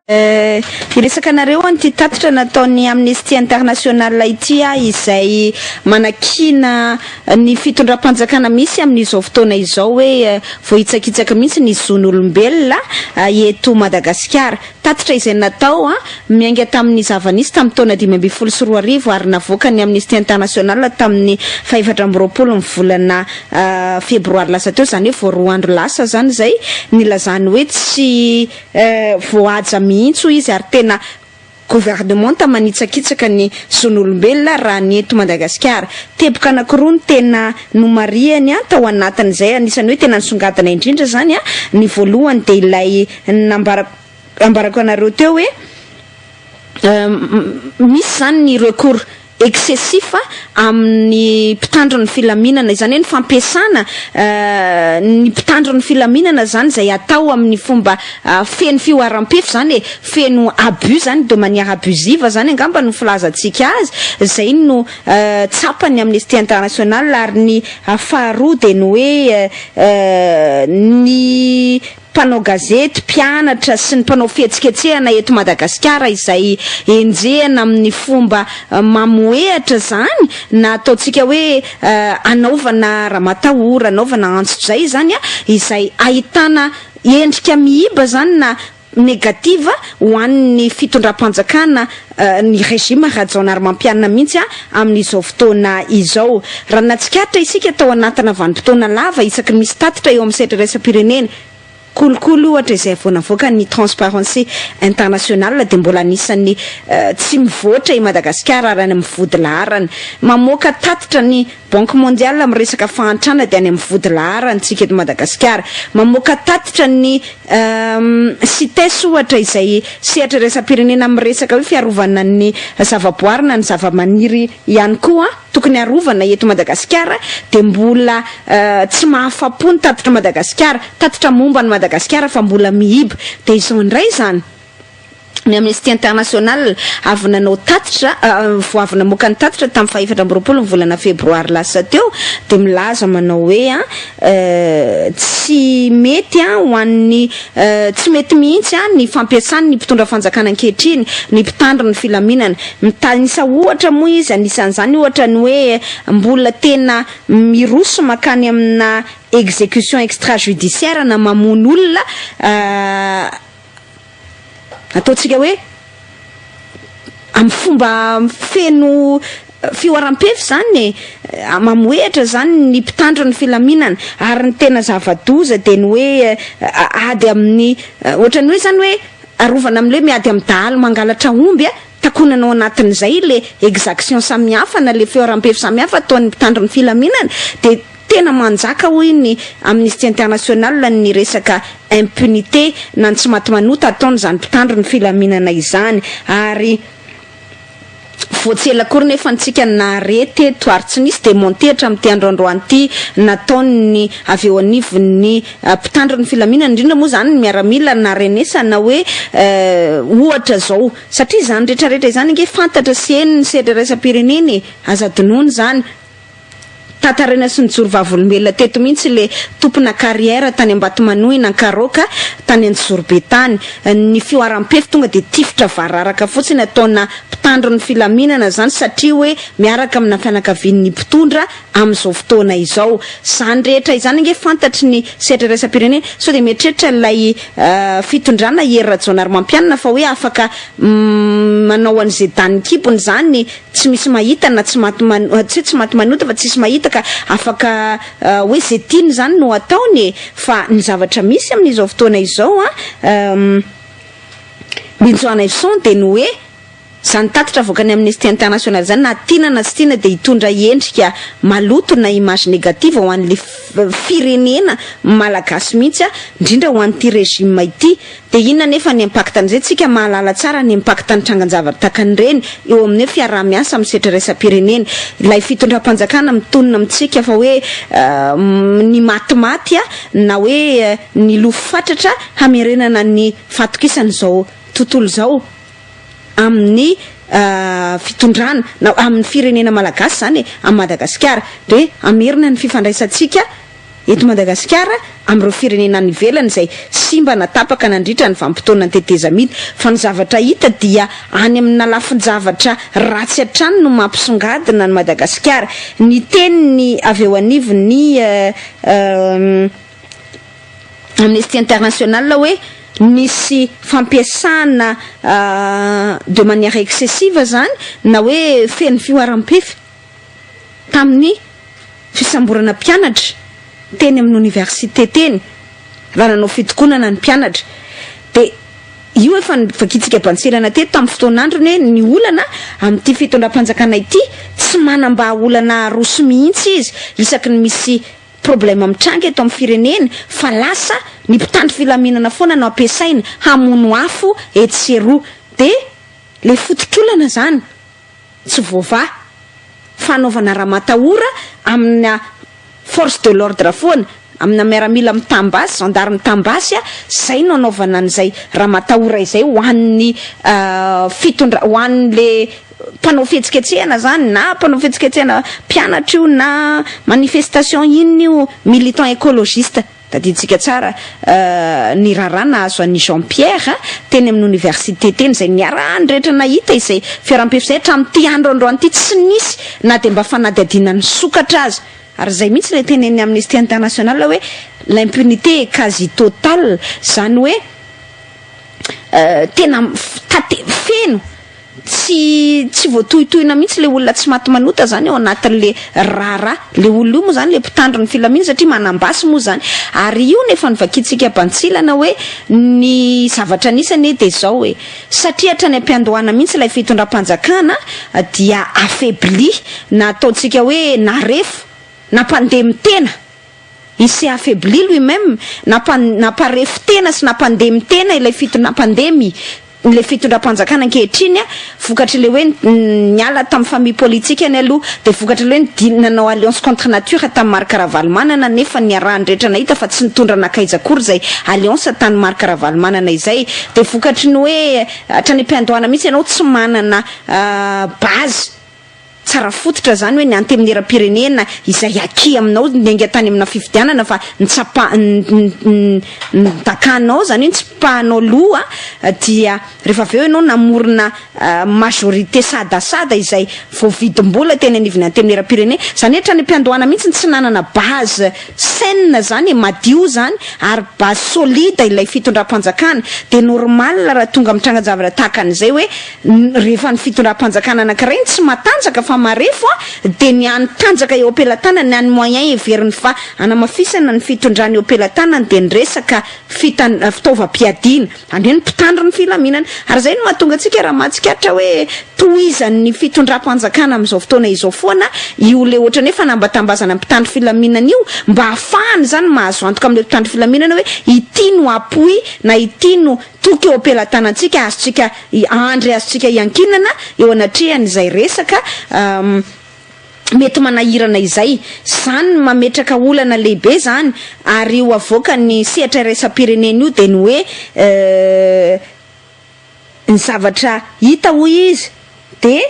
Iresaka nareo anty tatitra nataon'ny Amnesty International ity izay manakina ny fitondram-panjakana misy amin'izao fotoana izao hoe vohitsakitsaka mihitsy ny zon'olombelona eto Madagasikara. Tatitra izay natao miainga tamin'ny zavanisy tamin'ny taona 2014 ary navoaka ny Amnesty International tamin'ny 4 ny volana febroary lasa teo, zany hoe voaroa andro lasa zany zay nilazany hoe tsy voahaja mihitsy izy ary tena gouvernement manitsakitsaka ny zon'olombelona raha ny eto Madagasikara. Teboka anankiroa ny tena nomariany tao anatin'izay, anisany hoe tena nisongadina indrindra zany ny voalohany de ilay ambarako anareo teo hoe misy zany ny recours excessif amin'ny mpitandron'ny filaminana, izany hoe ny fampiasana ny mpitandron'ny filaminana zany zay atao amin'ny fomba feno fioaram-pefy zany feno abus zany de manière abusive zany angamba no filazantsika azy, zay no tsapany Amnesty International. Ary ny faharoa de ny hoe ny mpanao gazety, mpianatra sy ny mpanao fihetsiketsehana eto Madagasikara izay enjehana amin'ny fomba mamoehatra zany na ataotsika hoe anaovana ramatahora, anaovana antso zay zany izay ahitana endrika miiba zany na negativa ho an'ny fitondram-panjakana ny régime rajonary mampianana mihitsy amin'izao fotoana izao. Raha natsikatra isika tao anatina vanim-potoana lava isaky ny misy tatitra eo amin'ny sehatra iraisam-pirenena kolokolo ohatra izay vonavoaka ny Transparency International de mbola anisan'ny tsy mivoatra i Madagasikara ary any amin'ny vody laharany. Mamoaka tatitra ny Banque mondiale amin'ny resaka fahantrana de any amin'ny vody laharany tsika eto Madagasikara. Mamoaka tatitra ny CITES ohatra izay sehatra iraisam-pirenena amin'ny resaka hoe fiarovana ny zavaboary na ny zavamaniry ihany koa tokony arovana eto Madagasikara, de mbola tsy mahafapo ny tatitra Madagasikara, tatitra momba ny Madagasikara fa mbola mihiba. De izao indray zany ny Amnesty International avy nanao tatitra vo avy namoaka ny tatitra tamin'ny 4 ny volana febroary lasa teo, de milaza manao hoe tsy mety ho an'ny tsy mety mihitsy ny fampiasany ny mpitondra fanjakana ankehitriny ny mpitandro ny filaminana. Mitanisa ohatra moa izy, anisan'izany ohatra ny hoe mbola tena miroso makany amina exécution extrajudiciaire na mamono olona ataotsika hoe amin'ny fomba feno fioaram-pefy zany mamoehatra zany ny mpitandro ny filaminana. Ary ny tena zava-doza de ny hoe ady amin'ny ohatrany hoe zany hoe arovana amin'le miady amin'ny dahalo mangalatra omby takonanao anatin'izay le exaction samihafa na le fioaram-pefy samihafa ataon'ny mpitandro ny filaminana. De tena manjaka hoy ny Amnesty International ny resaka impunité na tsy maty manota ataony zany mpitandro ny filaminana izany. Ary voatsela kory nefa antsika narety eto ary tsy nisy démonté hatramin'ity androandroany ity nataony avy eo anivon'ny mpitandro ny filaminana, indrindra moa zany ny miaramila na renesana hoe ohatra zao, satria zany rehetrarehetra izany nge fantatra sy eny ny sehatra iraisam-pirenena aza-donoiny zany tatarena sy ny jorovavolombelona teto mihitsy le tompona carrière tany Ambatomanohy Nankaroka tany Antsorobe-tany. Ny fioaram-pefy tonga de tifitra vararaka fotsiny ataona mpitandro ny filaminana zany satria hoe miaraka amina fianakavian'ny mpitondra amin'izao fotoana izao. Zany rehetra izany nge fantatry ny sehatra iraisam-pirenena, so de mieritreritra ilay fitondrana rajonary mampianana fa hoe afaka manao an'izay dany kibony zany tsy misy mahita na tsy maty manota fa tsisy mahita ka afaka hoe zay tiany zany no ataony. Fa ny zavatra misy amin'izao fotoana izao minjoana ison de ny hoe zany tatitra avoaka ny Amnesty International zany na tiana na tsy tiana de hitondra endrika maloto na image négative ho an'le firenena malagasy mihitsy indrindra ho an'ity régime ity. De inona nefa ny impact an'izay tsika mahalala tsara ny impact ny trangan-javatra takan'ireny eo amin'ny fiaraha-miasa amin'ny sehatra iraisam-pirenena. Ilay fitondram-panjakana mitonona amintsika fa hoe ny matimaty na hoe ny lofo fatratra hamerenana ny fatokisan'izao tontolo zao amin'ny fitondrana na amin'ny firenena malagasy zany amin'ny Madagasikara. De amerina ny fifandraisantsika eto Madagasikara am'ireo firenena any ivelany izay simba natapaka nandritra ny vanim-potoana ny teteza mity fa ny zavatra hita dia any amina lafin-javatra ratsy hatrany no mampisongadina ny Madagasikara. Ny teniny avy eo anivony Amnesty International hoe nisy fampiasana de manière excessive zany na hoe feno fioaram-pefy tamin'ny fisamborana mpianatra teny amin'ny université teny raha nanao fitokonana ny mpianatra. De io efa vakitsika bantsirana teto tamin'ny fotoan'androny hoe ny olana amin'ity fitondram-panjakana ity tsy manam-ba olana roso mihitsy izy isaky ny misy problème mitranga eto amin'ny firenena fa lasa ny mpitandro filaminana foana no ampiasaina hamono afo etseroa. De le fototrolana zany tsy voava fanaovana raha matahora amina force de l'ordre foana amina miaramila mitambasy gendarme mitambasy zay no anaovana an'izay raha matahora izay ho an'ny ho an'le mpanao fihetsiketsehana zany na mpanao fihetsiketsehana mpianatra io na manifestation ino io militant écologiste. Tadiditsika tsara ny rarana azo an'i Jean-Pierre teny amin'ny université teny zay niarahany rehetra nahita izay fiaram-pefy zay hatramin'ity androandroany ity tsy nisy na de mba fanadihadiana ny sokatra azy. Ary zay mihitsy le teny ny Amnesty International hoe l'impunité est quasi totale zany hoe tena feno tsy voatohitohina mihitsy le olona tsy maty manota zany ao anatin'le rara le olona io moa zany le mpitandro ny filamina satria manambasy moa zany. Ary io nefa nivakitsika bantsilana hoe ny zavatra anisany de zao hoe satria hatrany ampiandohana mihitsy ilay fitondram-panjakana dia affaibli na ataotsika hoe narefo nampandemy tena il s'est affaibli lui-même naparefo tena sy nampandemy tena ilay fitondram-pandemy le fitondram-panjakana ankehitriny vokatry le hoe niala tamin'ny famille politique any aloha de vokatry le hoe nanao alliance contre nature tamin'ny Marc Ravalomanana nefa niarahany rehetra nahita fa tsy nitondra nakaiza akory zay alliance tany Marc Ravalomanana izay. De vokatry ny hoe hatrany ampiandohana mihitsy ianao tsy manana base tsara fototra zany hoe ny anteminiera-pirenena izay aki aminao ndenga tany amina fifidianana fa nitakanao zany hoe ntsipahanao loha dia rehefa aveo ianao namorona majorité sadasada izay voavidim-bola teny anivony anteminiera-pirenena zany hoe hatrany ampiandohana mihitsy tsy nanana base saine zany madio zany ary base solide ilay fitondram-panjakana. De normal raha tonga mitrangan-javatra tahaka an'izay hoe rehefa ny fitondram-panjakana anankiray tsy matanjaka fa marefo de ny any tanjaka eo ampelantanany any moyen everiny fa anamafisana ny fitondrany eo ampelantanany de nyresaka fitaovam-piadina any ny mpitandro ny filaminana. Ary zay no mahatonga antsika raha mahatsikatra hoe tohizan'ny fitondram-panjakana amin'izao fotoana izao foana io le ohatra nefa nambatambazana mpitandro filaminana io mba hafahany zany mahazo antoka amin'le mpitandro filaminana hoe ity no appui na ity no toky eo ampelantanantsika azotsika andry azotsika iankinana eo anatrehan'izay resaka mety manahirana izay zany mametraka olana lehibe zany. Ary io avoaka ny sehatra iraisam-pirenena io de ny hoe ny zavatra hita hoy izy de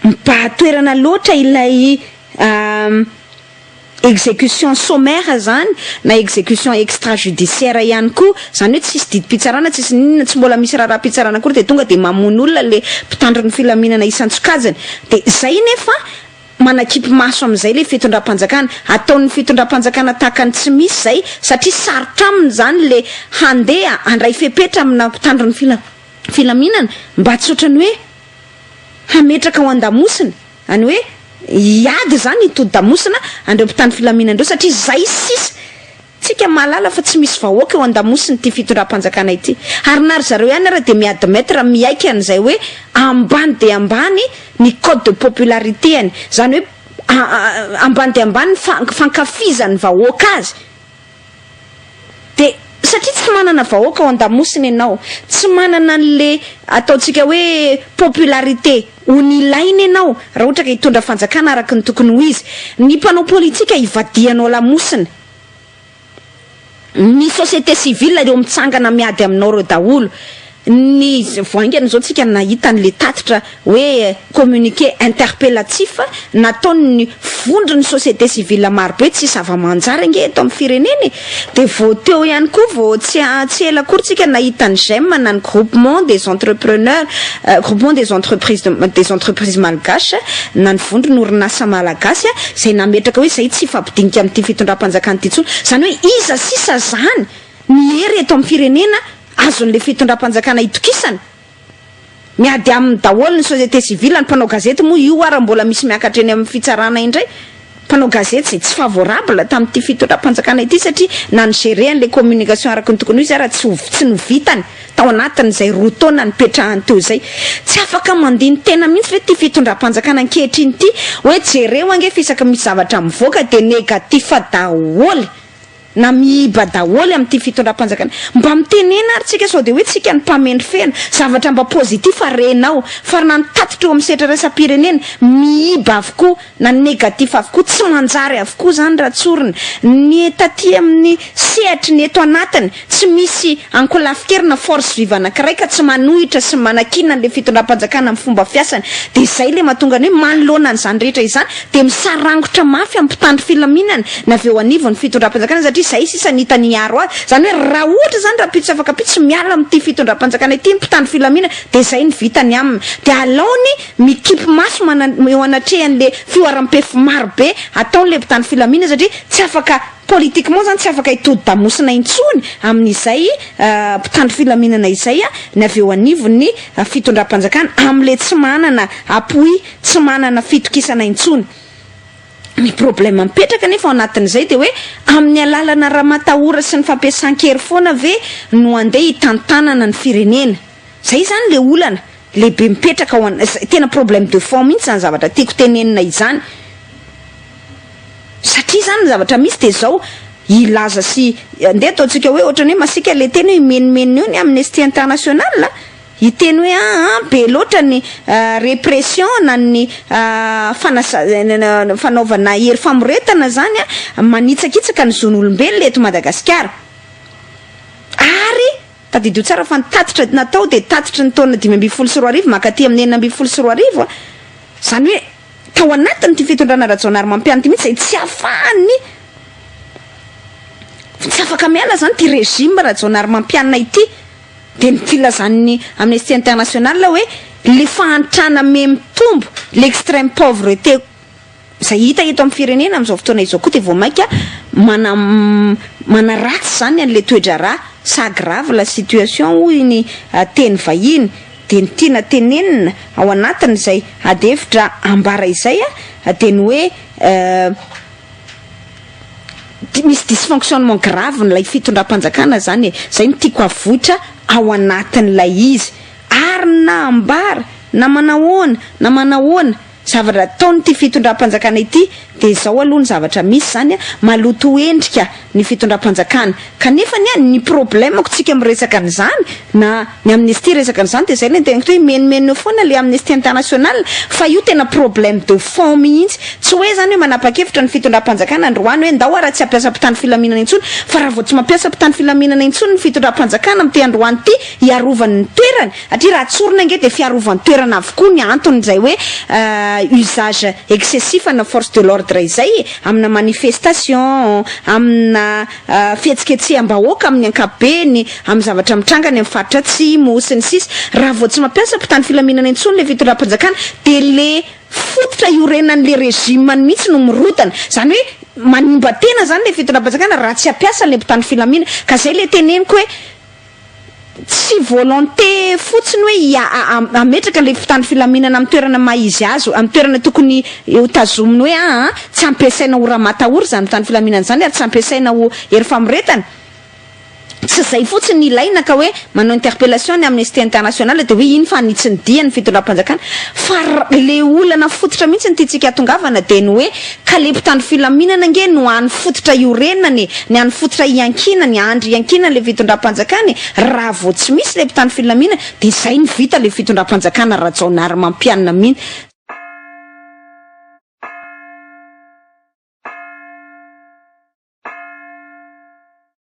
mpahatoerana loatra ilay exécution sommaire zany na exécution extrajudiciaire ihany koa zany hoe tsisy didim-pitsarana tsisy ninona tsy mbola misy raha-pitsarana akory de tonga de mamono olona le mpitandro ny filaminana isan-tsokajany. De zay nefa manakipy maso am'izay le fitondram-panjakana ataon'ny fitondram-panjakana tahakany tsy misy zay satria sarotra aminy zany le handeha andray fepetra amina mpitandro ny filaminana mba tsy otrany hoe hametraka ho an-damosina any hoe iady zany itody-damosina andreo mpitandro filaminandreo satria zay sisa tsika malala fa tsy misy vahoaka eo an-damosiny ty fitondram-panjakana ity. Ary nary zareo ihany ara de miady maître miaika an'izay hoe ambany de ambany ny code de popularité any zany hoe ambany de ambany fankafizany vahoaka azy de satria tsy manana vahoaka ao an-damosiny ianao tsy manana an'le ataotsika hoe popularité onilainy ianao raha ohatra ka hitondra fanjakana araky ny tokony ho izy. Ny mpanao politika ivadianao lamosina ny société civile reo mitsangana miady aminao reo daholo ny voaingana zao tsika nahita n'le tatitra hoe communiqué interpellatif nataony vondrony société civile marobe tsy zava-manjary nge eto amin'ny fireneny de vao teo ihany koa vao tsy ela akory tsika nahita ny GEM na ny groupement des entrepreneurs groupement des entreprises malgaches na ny vondrony orinasa malagasy zay nametraka hoe zay tsy fampidinika amin'ity fitondram-panjakana ity tsony zany hoe iza sisa zany ny hery eto amin'ny firenena azon'le fitondram-panjakana itokisana miady amin'ny daholo ny société civile ny mpanao gazety moa io ara mbola misy miakatra eny amin'ny fitsarana indray mpanao gazety zay tsy favorable tamin'ity fitondram-panjakana ity satria na ny gérer-n'le communication araka ny tokony izy tsy novitany tao anatin'izay roa taona nipetrahany teo zay tsy afaka mandiny tena mihitsy ve ty fitondram-panjakana ankehitriny ity hoe jereo ange fisaka misy zavatra mivoaka de negatif daholo na miiba daholo amin'ity fitondram-panjakana mba mitenena ary tsika sao de hoe tsika ny mpamendry fena zavatra mba positif arenao fa na nitatitra eo amin'ny setra raisam-pirenena miiba avokoa na negatif avokoa tsy manjary avokoa zany raha tsorina ny taty amin'ny sehatra ny eto anatiny tsy misy ankolafikerina force vive anankiray ka tsy manohitra sy manakina n'le fitondram-panjakana amin'ny fomba fiasany de zay le mahatonga ny hoe manoloana an'izany rehetra izany de misarangotra mafy amin'ny mpitandro filaminana na aveo anivon'ny fitondram-panjakana satria zay sisa nitany aro azy zany hoe raha ohatra zany raha pitsy afaka pitsy miala amin'ity fitondram-panjakana ity mpitandro filaminana de zay ny vitany aminy de alaony mikipy maso eo anatrehan'le fioaram-pefy marobe ataon'le mpitandro filaminana satria tsy afaka politiquement zany tsy afaka hitody damosina intsony amin'izay mpitandro filaminana izay ny aveo anivon'ny fitondram-panjakana am'le tsy manana appui tsy manana fitokisana intsony ny problème mipetraka nefa ao anatin'izay de hoe amin'ny alalana raha matahora sy ny fampiasan-kery foana ve no andeha hitantanana ny firenena zay zany le olana lehibe mipetraka ao tena problème de fond mihitsy zany zavatra tiako tenenina izany satria zany ny zavatra misy de zao ilaza sy andeha ataontsika hoe ohatrany hoe masika le teny hoe menimenina eo ny Amnesty international hiteny hoe be loatra ny répression na ny fanaovana hery famoretana zany manitsakitsaka ny zon'olombelona eto Madagasikara ary tadidio tsara fa nitatitra natao de tatitra ny taona 2014 makaty amin'ny 2014 zany hoe tao anatiny ty fitondrana rajonary mampianty mihitsy zay tsy afahany tsy afaka miala zany ty régime rajonary mampianina ity de ny filazan'ny Amnesty International hoe le fahantrana mitombo l'extrême pauvreté zay hita eto amin'ny firenena amin'izao fotoana izao koa de vao mainka mana ratsy zany an'le toedrara ça aggrave la situation hoy ny teny vahiny de ny tiana tenenina ao anatiny zay adevitra ambara izay de ny hoe misy dysfonctionnement grave n'ilay fitondram-panjakana zany zay ny tiako avotra ao anatin'ilay izy ary na ambara na manahoana zavatra ataony ty fitondram-panjakana ity de zao aloha ny zavatra misy zany maloto endrika ny fitondram-panjakana kanefa ny problèmeko tsika miresaka an'izany na ny Amnesty resaka an'izany de zay le tegna hoe menimenina foana le Amnesty International fa io tena problème de fond mihitsy tsy hoe zany hoe manapa-kevitra ny fitondram-panjakana androany hoe ndao raha tsy ampiasa mpitandro filaminana intsony fa raha vao tsy mampiasa mpitandro filaminana intsony ny fitondram-panjakana amty androany ity hiarovany ny toerany atria raha tsorina nge de fiarovany toerana avokoa ny antony zay hoe usage excessif na force de l'ordre izay amina manifestation amina fihetsiketseham-bahoaka amin'ny ankapobeny amin'ny zavatra mitrangany amin'ny faritra atsimo sy ny sisy raha vao tsy mampiasa mpitandro filaminana intsony le fitondram-panjakana de le fototra iorenan'le régime mihitsy no mirotana zany hoe manimba tena zany le fitondram-panjakana raha tsy ampiasa le mpitandro filaminana ka zay le teneniko hoe tsy volonté fotsiny hoe ametraka le mpitandro filaminana amin'ny toerana maizy azo amin'ny toerana tokony ho tazominy hoe tsy ampiasaina ho raha matahory zany mpitandro filaminana zany ary tsy ampiasaina ho hery famoretana tsy zay fotsiny ilaina ka hoe manao interpellation ny Amnesty International de hoe iny fa nitsy ny dia ny fitondram-panjakana fa le olana fototra mihitsy ny tiatsika atongavana de ny hoe ka le mpitandro filaminana nge no any fototra iorenany ny any fototra iankina ny andry iankina le fitondram-panjakana raha vao tsy misy le mpitandro filaminana de zay ny vita le fitondram-panjakana rajonary mampianina mihitsy